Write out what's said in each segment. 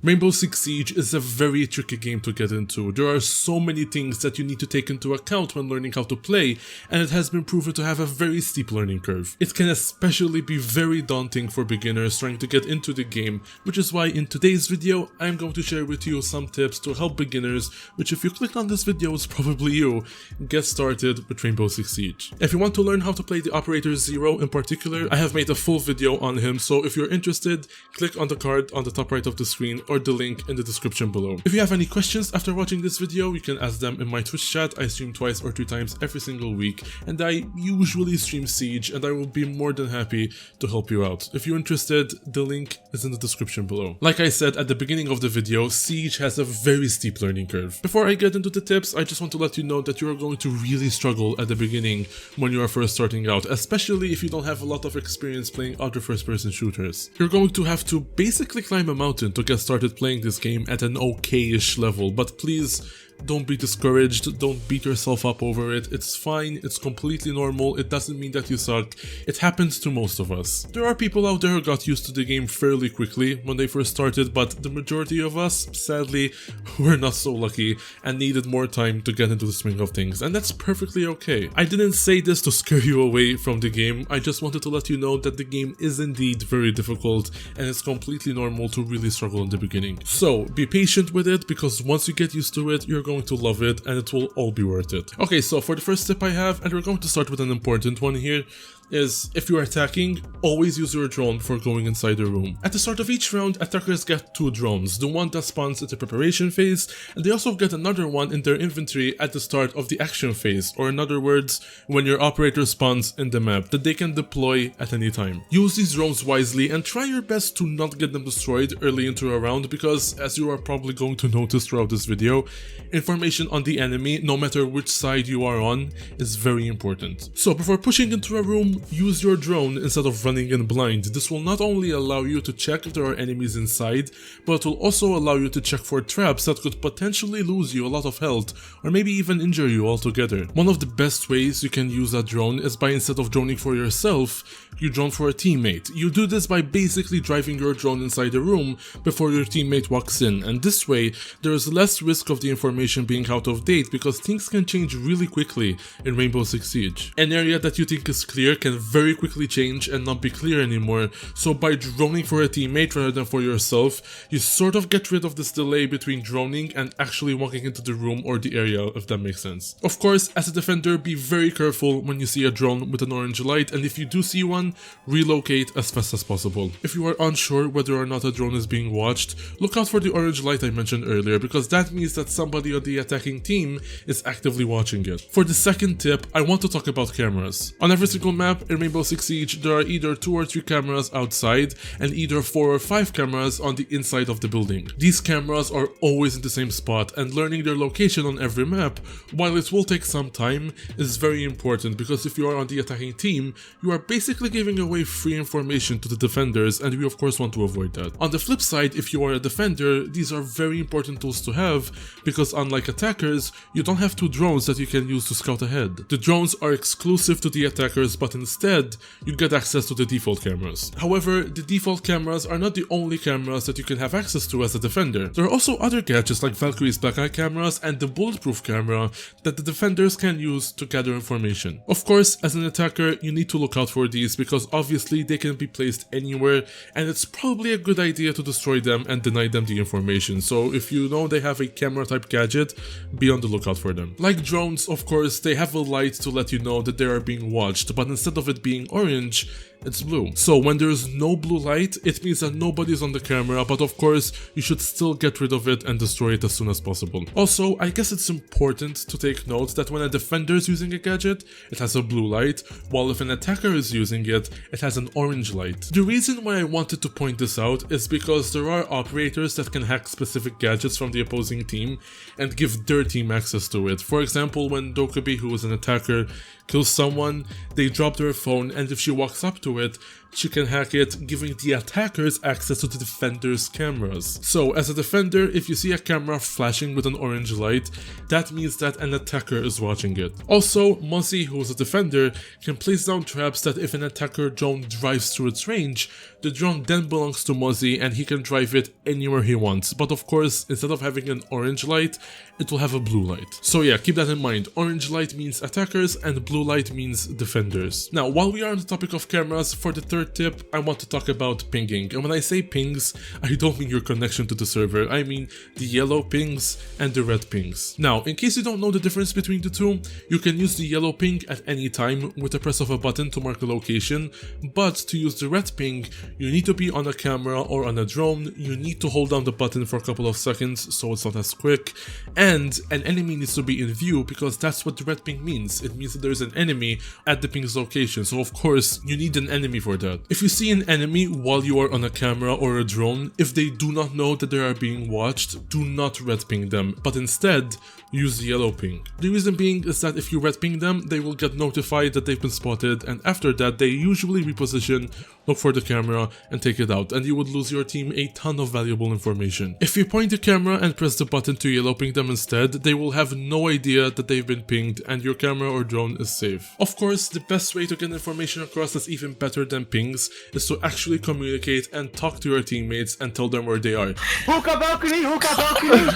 Rainbow Six Siege is a very tricky game to get into. There are so many things that you need to take into account when learning how to play, and it has been proven to have a very steep learning curve. It can especially be very daunting for beginners trying to get into the game, which is why in today's video I'm going to share with you some tips to help beginners, which if you clicked on this video is probably you, get started with Rainbow Six Siege. If you want to learn how to play the Operator Zero in particular, I have made a full video on him, so if you're interested, click on the card on the top right of the screen or the link in the description below. If you have any questions after watching this video, you can ask them in my Twitch chat. I stream twice or 3 times every single week, and I usually stream Siege, and I will be more than happy to help you out. If you're interested, the link is in the description below. Like I said at the beginning of the video, Siege has a very steep learning curve. Before I get into the tips, I just want to let you know that you are going to really struggle at the beginning when you are first starting out, especially if you don't have a lot of experience playing other first-person shooters. You're going to have to basically climb a mountain to get started playing this game at an okay-ish level, but please don't be discouraged, don't beat yourself up over it. It's fine, it's completely normal, it doesn't mean that you suck. It happens to most of us. There are people out there who got used to the game fairly quickly when they first started, but the majority of us, sadly, were not so lucky and needed more time to get into the swing of things, and that's perfectly okay. I didn't say this to scare you away from the game, I just wanted to let you know that the game is indeed very difficult and it's completely normal to really struggle in the beginning. So, be patient with it, because once you get used to it, you're going to love it and it will all be worth it. Okay, so for the first tip I have, and we're going to start with an important one here, is if you're attacking, always use your drone before going inside the room. At the start of each round, attackers get 2 drones, the one that spawns at the preparation phase, and they also get another one in their inventory at the start of the action phase, or in other words, when your operator spawns in the map, that they can deploy at any time. Use these drones wisely and try your best to not get them destroyed early into a round, because as you are probably going to notice throughout this video, information on the enemy, no matter which side you are on, is very important. So before pushing into a room, use your drone instead of running in blind. This will not only allow you to check if there are enemies inside, but it will also allow you to check for traps that could potentially lose you a lot of health, or maybe even injure you altogether. One of the best ways you can use a drone is by, instead of droning for yourself, you drone for a teammate. You do this by basically driving your drone inside the room before your teammate walks in, and this way there is less risk of the information being out of date, because things can change really quickly in Rainbow Six Siege. An area that you think is clear can very quickly change and not be clear anymore, so by droning for a teammate rather than for yourself, you sort of get rid of this delay between droning and actually walking into the room or the area, if that makes sense. Of course, as a defender, be very careful when you see a drone with an orange light, and if you do see one, relocate as fast as possible. If you are unsure whether or not a drone is being watched, look out for the orange light I mentioned earlier, because that means that somebody on the attacking team is actively watching it. For the second tip, I want to talk about cameras. On every single map in Rainbow Six Siege, there are either 2 or 3 cameras outside and either 4 or 5 cameras on the inside of the building. These cameras are always in the same spot, and learning their location on every map, while it will take some time, is very important, because if you are on the attacking team, you are basically giving away free information to the defenders, and we of course want to avoid that. On the flip side, if you are a defender, these are very important tools to have, because unlike attackers, you don't have 2 drones that you can use to scout ahead. The drones are exclusive to the attackers, but instead, you get access to the default cameras. However, the default cameras are not the only cameras that you can have access to as a defender. There are also other gadgets like Valkyrie's Black Eye cameras and the Bulletproof camera that the defenders can use to gather information. Of course, as an attacker, you need to look out for these, because obviously they can be placed anywhere, and it's probably a good idea to destroy them and deny them the information. So if you know they have a camera type gadget, be on the lookout for them. Like drones, of course, they have a light to let you know that they are being watched, but instead of it being orange, it's blue. So when there is no blue light, it means that nobody's on the camera, but of course, you should still get rid of it and destroy it as soon as possible. Also, I guess it's important to take note that when a defender is using a gadget, it has a blue light, while if an attacker is using it, it has an orange light. The reason why I wanted to point this out is because there are operators that can hack specific gadgets from the opposing team and give their team access to it. For example, when Dokubi, who is an attacker, kills someone, they drop their phone, and if she walks up to it, she can hack it, giving the attackers access to the defender's cameras. So as a defender, if you see a camera flashing with an orange light, that means that an attacker is watching it. Also, Mozzie, who is a defender, can place down traps that if an attacker drone drives through its range, the drone then belongs to Mozzie and he can drive it anywhere he wants. But of course, instead of having an orange light, it will have a blue light. So yeah, keep that in mind. Orange light means attackers and blue light means defenders. Now, while we are on the topic of cameras, for the third tip, I want to talk about pinging. And when I say pings, I don't mean your connection to the server. I mean the yellow pings and the red pings. Now, in case you don't know the difference between the two, you can use the yellow ping at any time with the press of a button to mark a location, but to use the red ping, you need to be on a camera or on a drone, you need to hold down the button for a couple of seconds so it's not as quick, and an enemy needs to be in view because that's what the red ping means. It means that there's an enemy at the ping's location, so of course you need an enemy for that. If you see an enemy while you are on a camera or a drone, if they do not know that they are being watched, do not red ping them, but instead use the yellow ping. The reason being is that if you red ping them, they will get notified that they've been spotted, and after that they usually reposition, look for the camera and take it out, and you would lose your team a ton of valuable information. If you point the camera and press the button to yellow ping them instead, they will have no idea that they've been pinged and your camera or drone is safe. Of course, the best way to get information across that's even better than pings is to actually communicate and talk to your teammates and tell them where they are. Hookah balcony! Hookah balcony!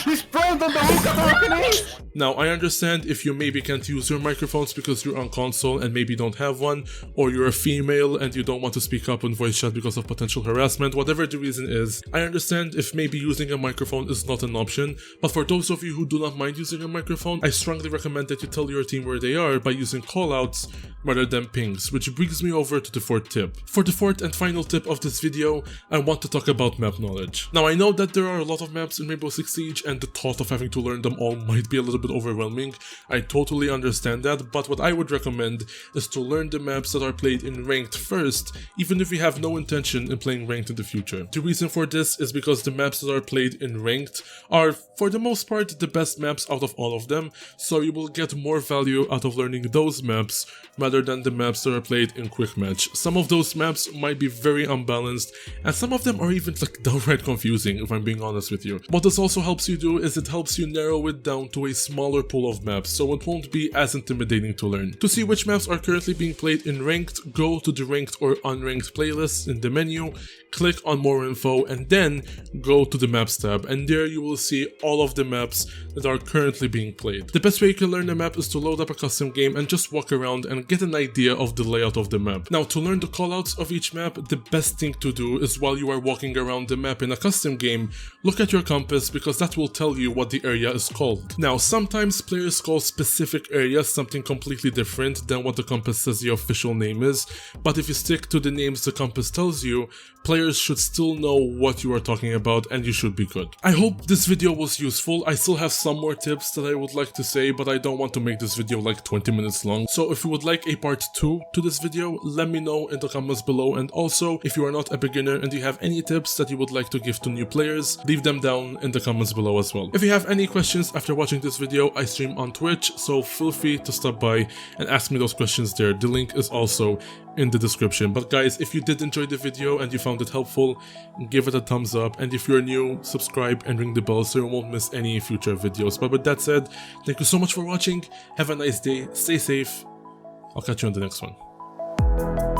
He's prone on the hookah balcony! Now, I understand if you maybe can't use your microphones because you're on console and maybe don't have one, or you're a female and you don't want to speak up on voice chat because of potential harassment, whatever the reason is. I understand if maybe using a microphone is not an option, but for those of you who do not mind using a microphone, I strongly recommend that you tell your team where they are by using callouts rather than pings, which brings me over to the fourth tip. For the fourth and final tip of this video, I want to talk about map knowledge. Now, I know that there are a lot of maps in Rainbow Six Siege and the thought of having to learn them all might be a little bit overwhelming. I totally understand that, but what I would recommend is to learn the maps that are played in ranked first, even if you have no intention in playing ranked in the future. The reason for this is because the maps that are played in ranked are, for the most part, the best maps out of all of them, so you will get more value out of learning those maps rather than the maps that are played in quick match. Some of those maps might be very unbalanced, and some of them are even like downright confusing, if I'm being honest with you. What this also helps you do is it helps you narrow it down to a smaller pool of maps, so it won't be as intimidating to learn. To see which maps are currently being played in ranked, go to the ranked or unranked playlist in the menu, click on more info, and then go to the maps tab, and there you will see all of the maps that are currently being played. The best way you can learn a map is to load up a custom game and just walk around and get an idea of the layout of the map. Now, to learn the callouts of each map, the best thing to do is while you are walking around the map in a custom game, look at your compass because that will tell you what the area is called. Now, sometimes players call specific areas something completely different than what the compass says the official name is, but if you stick to the names the compass tells you, players should still know what you are talking about and you should be good. I hope this video was useful. I still have some more tips that I would like to say, but I don't want to make this video like 20 minutes long. So if you would like a part 2 to this video, let me know in the comments below, and also if you are not a beginner and you have any tips that you would like to give to new players, leave them down in the comments below as well. If you have any questions after watching this video, I stream on Twitch, so feel free to stop by and ask me those questions there. The link is also in the description. But guys, if you did enjoy the video and you found it helpful, give it a thumbs up, and if you're new, subscribe and ring the bell so you won't miss any future videos. But with that said, thank you so much for watching, have a nice day, stay safe, I'll catch you on the next one.